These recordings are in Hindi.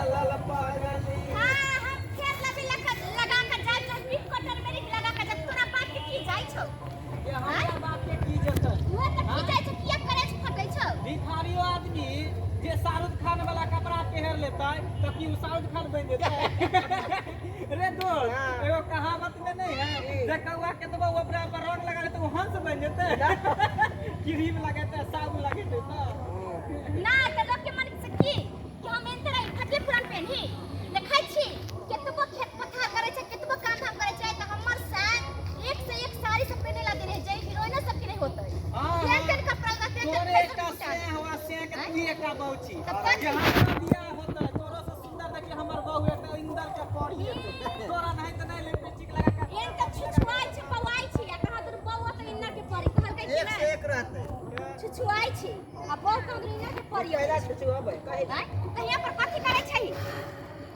हम फेर लबी लगा के जाय छ बीट कटर में लगा के जब तोरा बात के की जाय छ ये हमरा बाप के की जत तू त की जाय छ किया करे छ फटै छ भिखारियो आदमी जे शाहरुख खान वाला कपड़ा पहन लेता है तो कि वो शाहरुख खान बन देता है रे दोस्त एगो कहावत में नहीं है जे कौवा के तो ओपरा पर रंग लगा ले तो वो हंस बन जेते क्रीम लगाते साबुन लगाते ना त लोग के मन से की कि हम एंतरा फटे पुरान पहनी देखै छी केतबो खेत पथा करे छ केतबो काम धाम करे छ त हमर साथ एक से एक साड़ी सब पहने ला दे रहे जय हीरोइन सब के नहीं होतै टेंशन कपड़ा का तोरे का से हवा से के तू एकरा बहुची जहां बियाह होता है तोरो से सुंदर देखि हमर बहू एकटा इंदर के पड़ी तोरा नहीं त नहीं लिपस्टिक लगा के एन त छुछुआई छ पवाई छी आ कहां दूर बउआ त इंदर के पड़ी कहल के एक से एक रहते छुछुआई छी आ बउ त इंदर के पड़ी पहला छुछुआबे कहे त यहाँ पर कथि करे छै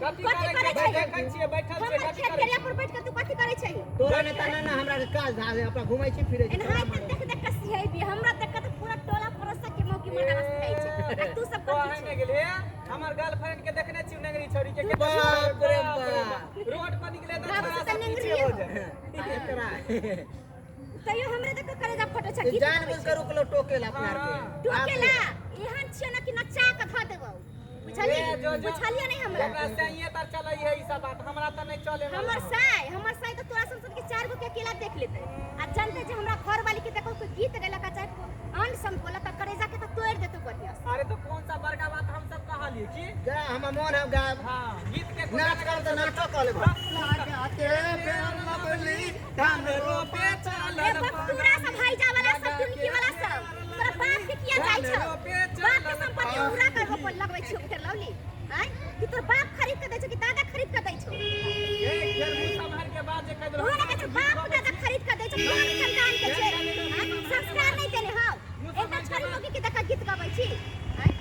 कथि करे छै बैठल छिए बैठल छिए कथि करे खेत पर बैठ के तू कथि करे छै तोरा ने तना ना हमरा के काज धारे अपना घुमै छी फिरै छी एनहाई त देख देख के सिहै भी हमरा देख के त पूरा टोला परसा के मौकी मना खाइ छै आ तू सब तो कथि है छै ने गेले हमर गर्लफ्रेंड के देखने छी नगरी छोरी के बाप रे बाप रोड पर निकले तो बाप थोड़ा से सा नंगरी पीछे हो हो जाए एकरा तइयो हमरे देख के करे जा फोटो छ की जान बुझ के रुकलो टोकेला अपना के टोकेला एहन छिय ना कि नचा के ध देबौ बुझलिए बुझलिए नहीं हमरा हमरा से ये तर चलै है ई सब बात हमरा त नहीं चले हमर साई तो तोरा संसद के 4 गो के अकेला देख लेते आ जानते जे हमरा घर वाली के देखो कोई गीत गैला का चाहे अन सम बोला त करे जाके त तोड़ देतो बढ़िया अरे तो कौन सा बड़का बात हम सब कहलिए कि जा हम मन हम गायब हां गीत के नाच कर त नाटक कर ले लगाते बेल लवली धान रोपे ए चलन बकतूरा सब भाई जा वाला सब दुनकी वाला सब तोरा बाप के किया जाय छ बाप के संपत्ति उड़ा कर रोपन लगबै छी उधर लवली हैं कि तोर बाप खरीद के दै छ कि दादा खरीद के दै छ एक फेर मुंह संभाल के बात जे कह दो तोरा के बाप दादा खरीद के दै छ कोन खानदान के छै संस्कार नहीं देले हां एकटा छोरी लोगी के देखा गीत गाबै छी हैं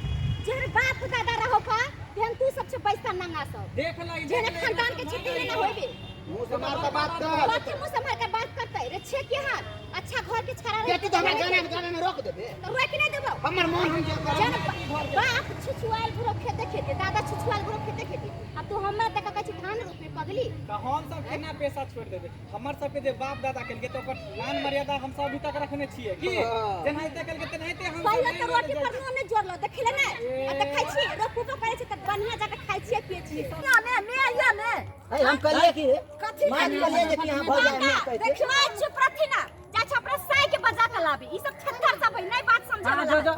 जेहर बाप दादा रहो का तेहन तू सबसे पैसा नंगा सब देख लै जेहन खानदान के छुट्टी लेना होबे मुंह से मार के बात कर बाकी मुंह संभाल के बात करते रे छे के हाथ अच्छा घर के छाड़ा बेटी तो हमरा गाना में रोक देबे तो रोक नहीं देबो हमर मन हम जे जन बाप छुछुआल गुरो खेते खेते दादा छुछुआल गुरो खेते खेते अब तू हमरा तक कहै धान रोपे पगली तो हम सब केना पैसा छोड़ देबे हमर सब के जे बाप दादा केलके तो ओकर मान मर्यादा हम सब अभी तक रखने छिए की जेनाइते केलके तेनाइते हम पहले तो रोटी पर नून नहीं जोड़लो देखले ना आ देखै छी रोपबो करे छै त बढ़िया जाके खाइ छिए पिए छिए या ने ए हम कहलिए कि मान कहलिए जे कि हां भऽ जाए नहीं कहै देखियो चुप रखी ना जा छ अपना साई के बजा के लाबी ई सब छत्तर सब है नहीं बात समझे वाला जो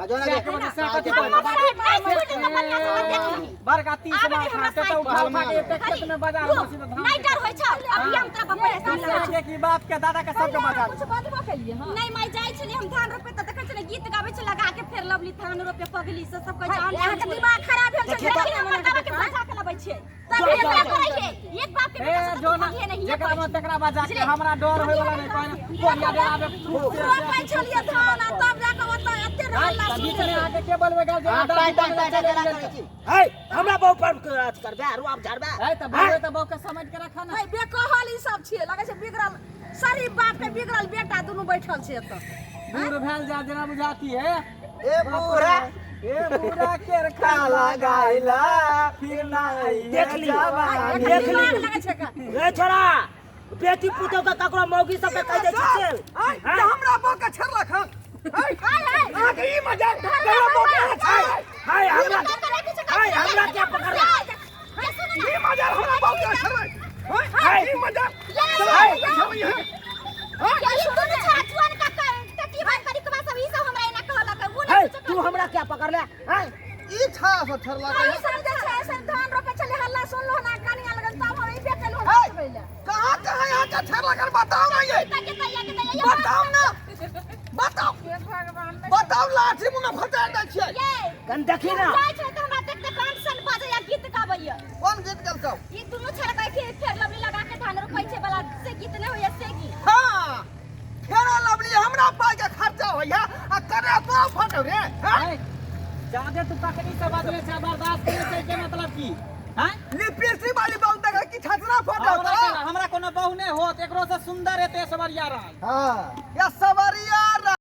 बरगाती से मार खाते तो उठा उठा के खेत में बाजार मशीन धान नहीं डर होय छ अभी हम तोरा बम्बई से के की बाप के दादा के सब के बाजार कुछ बातबो के लिए हां नहीं मैं जाय छली हम धान रोपे त देखै छली गीत गाबै छ लगा के फेर लवली धान रोपे पगली से सब कह जान यहाँ के दिमाग खराब भेल छ लेकिन हम बाबा के बजा के लबै छियै तब एकरा करै छै एक बाप के बेटा से तो नहीं जेकरा में तेकरा बजा के हमरा डर होय वाला नहीं कहना कोरिया डरावे रोपै छलिए धान तब जाके ओतऽ एते रहला बीच में आके के बोलबे गाल जे है हमरा बहु पर राज करबे आरो आप झरबे है त बोले त बहु के समझ के रखा ना भाई बेकहल ई सब छिए लगे छै बिगड़ल शरीफ बाप के बिगड़ल बेटा दुनु बैठल छै एत दूर भेल जा जना बुझाती है ए बूढ़ा के खाला गाइला फिर ना देख ली लगे छै का रे छोरा बेटी पुतौ का ककरो मौगी सब के कह दे छै चल हमरा बहु के छरला खा आगे ई मजा करो बहु के हाय हमरा क्या पकड़ ले ई मजा हमरा बहु के छरला हाय ई मजा हाय तू हमरा क्या पकड़ ले हाय ई छा से छरला धान रोपे चले हल्ला सुनलो ना कनिया लगन तब हम ई बेकल हो पहिले कहां यहाँ का छरला कर बताओ ना ये बताओ ना बताओ भगवान बताओ लाठी मुंह फटा दै छियै कन देखी ना कौन गीत गलतौ हां फेरो लवली हमरा पाई के खर्चा होइया आ करे तो फटो रे जादे तू पकड़ी से बदले से बर्दाश्त करे छै के मतलब की हैं लिपस्टिक वाली बहु देखे कि छतरा फटो हमरा कोनो बहु ने होत एकरो से सुंदर है ते सवरिया रह हां या सवरिया